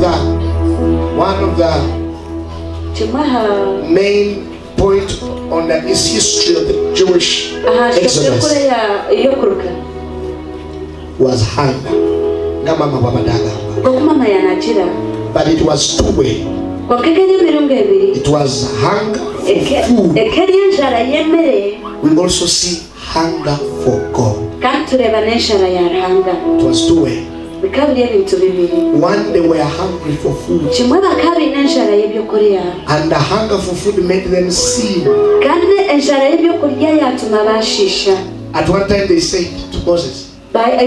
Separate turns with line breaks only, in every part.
of the main point on the history of the Jewish Exodus was hunger. But it was two-way. It was hunger for food. We also see hunger for God. It was two-way. One, they were hungry for food, and the hunger for food made them sin. At one time they said to Moses, at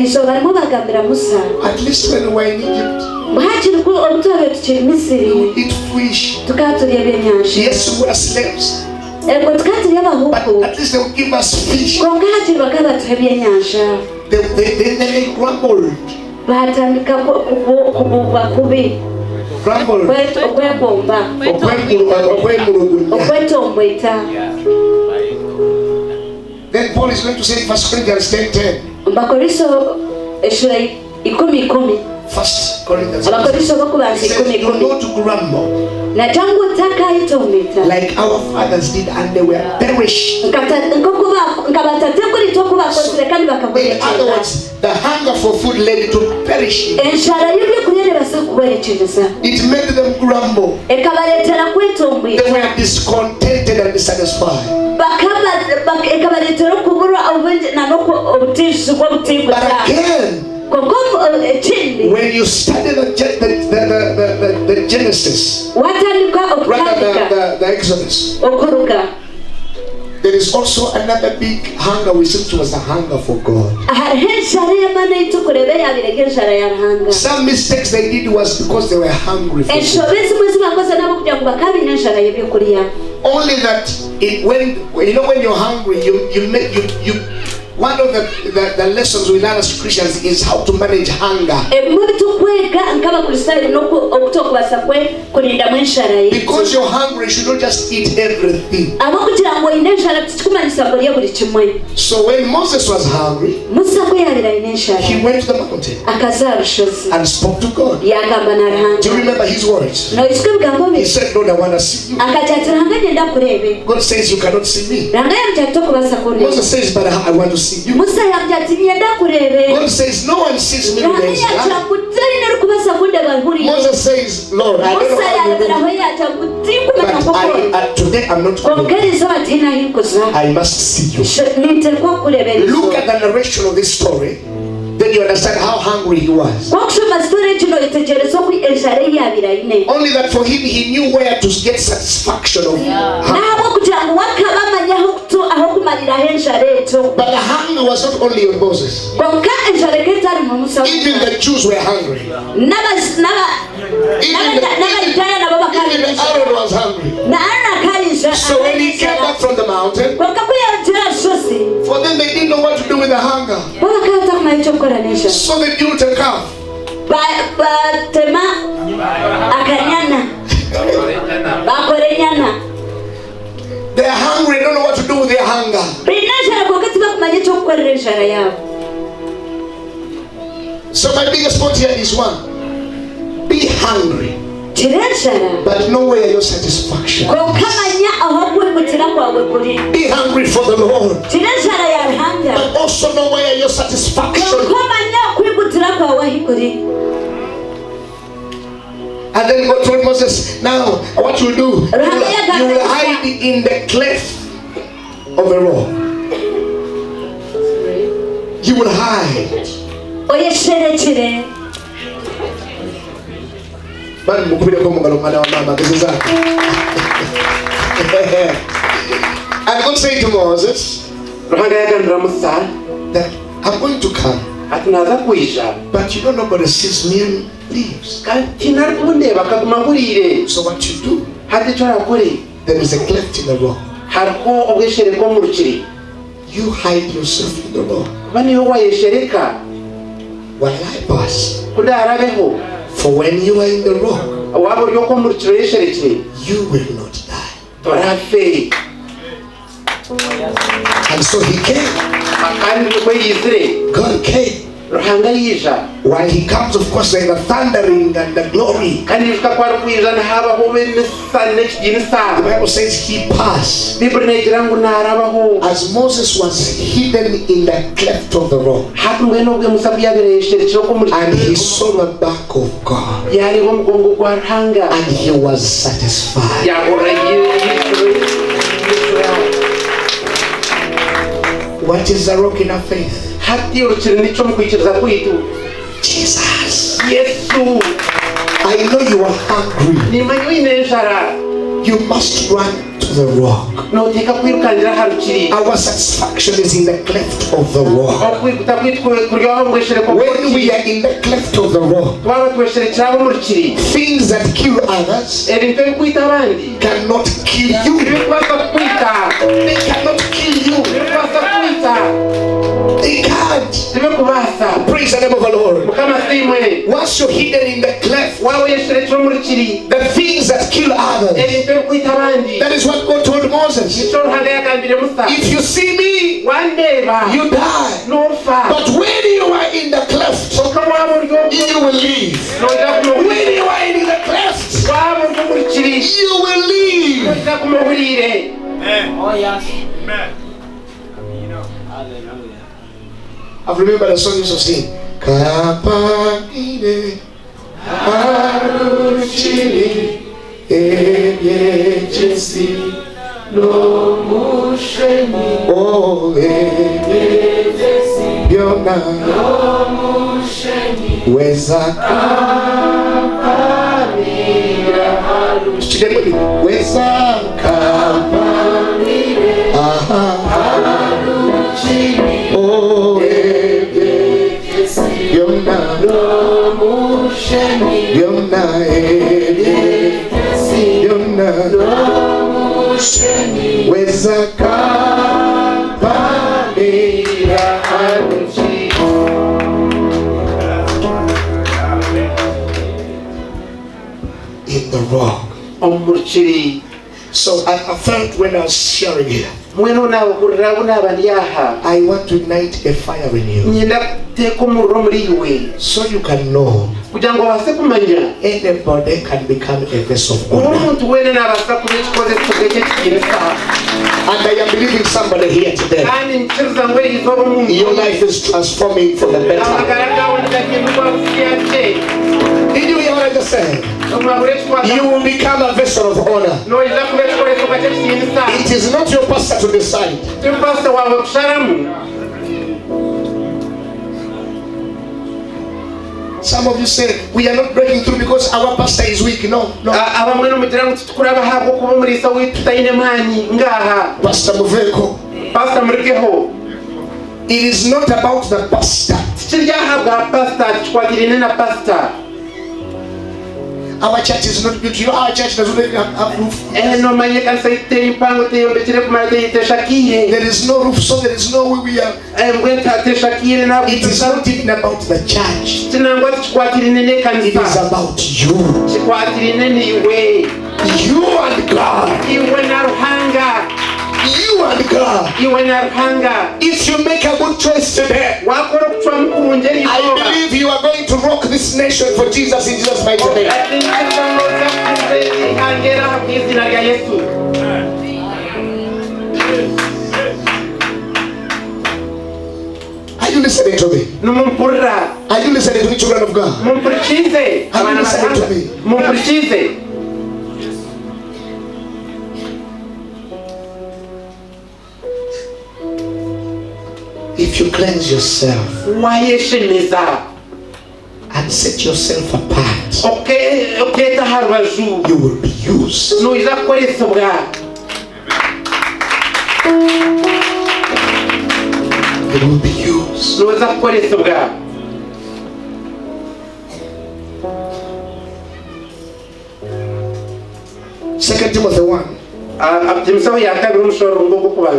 least when we were in Egypt, we eat fish. Yes, we were slaves, but at least they would give us fish. They grumbled. Then Paul is going to say in 1 Corinthians 10:10. 1 Corinthians 10:10. He says, do not grumble like our fathers did, and they were perished. In other words, the hunger for food led to perishing. It made them grumble. They were discontented and dissatisfied. But again, when you study the Genesis, rather the Exodus, there is also another big hunger, which was the hunger for God. Some mistakes they did was because they were hungry for food. Only that when you're hungry, you one of the lessons we learn as Christians is how to manage hunger. Because you're hungry, you should not just eat everything. So when Moses was hungry, he went to the mountain and spoke to God. Do you remember his words? He said, Lord, I want to see you. God says you cannot see me. Moses says, but I want to see you. God says no one sees me. Moses says, Lord, I don't know how you do it, but today I'm not going. I must see you. Look at the narration of this story, then you understand how hungry he was. Only that for him, he knew where to get satisfaction of hunger. But the hunger was not only on Moses. Even the Jews were hungry. Even Aaron was hungry. So when he came back from the mountain, for them they didn't know what to do with the hunger. So they built a calf. They are hungry, don't know what to do with their hunger. So my biggest point here is one: be hungry, but know where your satisfaction is. Be hungry for the Lord, but also know where your satisfaction is. And then God told Moses, now what you do, you will hide in the cleft of a rock. You will hide. And God said to Moses that I'm going to come, but you don't know about the 6 million leaves. So what you do, there is a cleft in the rock. You hide yourself in the rock while I pass. For when you are in the rock, you will not die. And so he came. God came. While he comes, of course, like the thundering and the glory. The Bible says he passed. As Moses was hidden in the cleft of the rock, and he saw the back of God, and he was satisfied. What is the rock in our faith? Jesus. I know you are hungry. You must run to the rock. Our satisfaction is in the cleft of the rock. When we are in the cleft of the rock, things that kill others cannot kill you. They cannot kill you. They can't. Praise the name of the Lord. Once you're hidden in the cleft, the things that kill others, that is what God told Moses. If you see me, you die. But when you are in the cleft, you will live. When you are in the cleft, you will live.
Oh yes.
I've remembered a song you used to sing. Kapamine aruchini ejesi no musheni o ejesi biona no musheni weza kapamira aruchini weza kapamire aruchini o Yomna no musheni Yomna Yomna no musheni weza kapamira aruchi. In the rock. So I felt when I was sharing here, I want to ignite a fire in you, so you can know anybody can become a vessel of honor. And I am believing somebody here today, your life is transforming for the better. Did you hear what I just said? You will become a vessel of honor. It is not your pastor to decide. Some of you say we are not breaking through because our pastor is weak. No. Pastor Muveko. It is not about the pastor. Our church is not built. You know, our church doesn't have roof. There is no roof, so there is no way we are. It is not even about the church. It is about you. You and God. You and God. If you make a good choice today, I believe you are going to rock this nation for Jesus in Jesus' mighty name. Are you listening to me? Are you listening to the children of God? Are you listening to me? If you cleanse yourself and set yourself apart, you will be used. You will be used. 2 Timothy 1.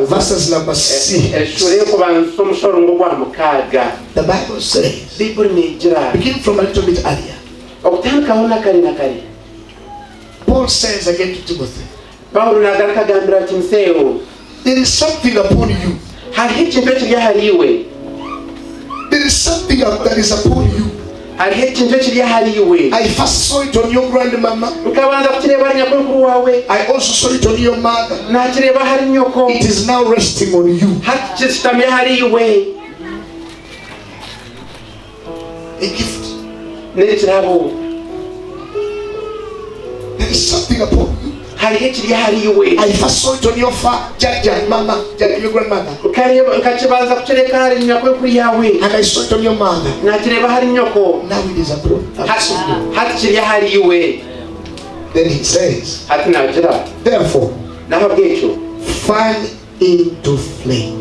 Verses number 6. The Bible says, begin from a little bit earlier. Paul says again to Timothy, there is something upon you. There is something that is upon you. I first saw it on your grandmama. I also saw it on your mother. It is now resting on you. A gift. There is something upon you. I first saw it on your father, mama, your grandmother. And I saw it on your mother. Now it is abroad. Then he says, therefore, fan into flame.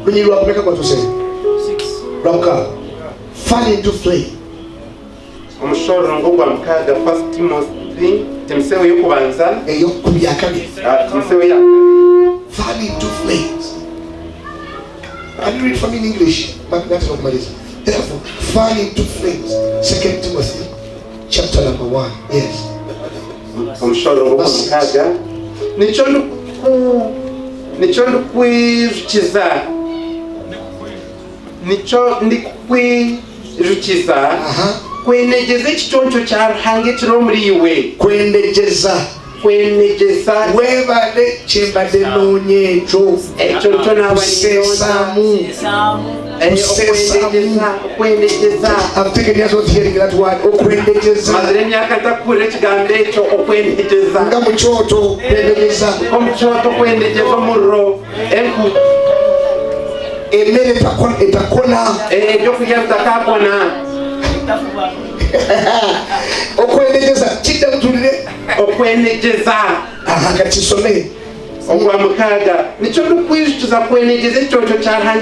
When you make up what to say, fan into flame. Fan into flames. I read from in English, but that's what it is. Therefore, fan into flames. 2 Timothy, chapter number 1. Yes.
Kwenegeza ekitoncho kya Ruhange kiro muri iwe.
Kwenegeza webale kyembadde noonye ekyo
ekyo
n'abanyesamu
okwendegeza.
I'm taking years of hearing that word. Okwendegeza
mazire emyaka ntakuwulira ekigambo ekyo okwendegeza.
Nga mu kyoto kwendegeza,
mu kyoto kwendegeza omurro, enku
emmere etakona,
ebyokulya bitakakona.
Okwendegeza kidda mutulire
okwenegeza
kati kisome
ogwa mukaaga nikyo tukwizukiza kwenegeza ekyoto kya Ruhange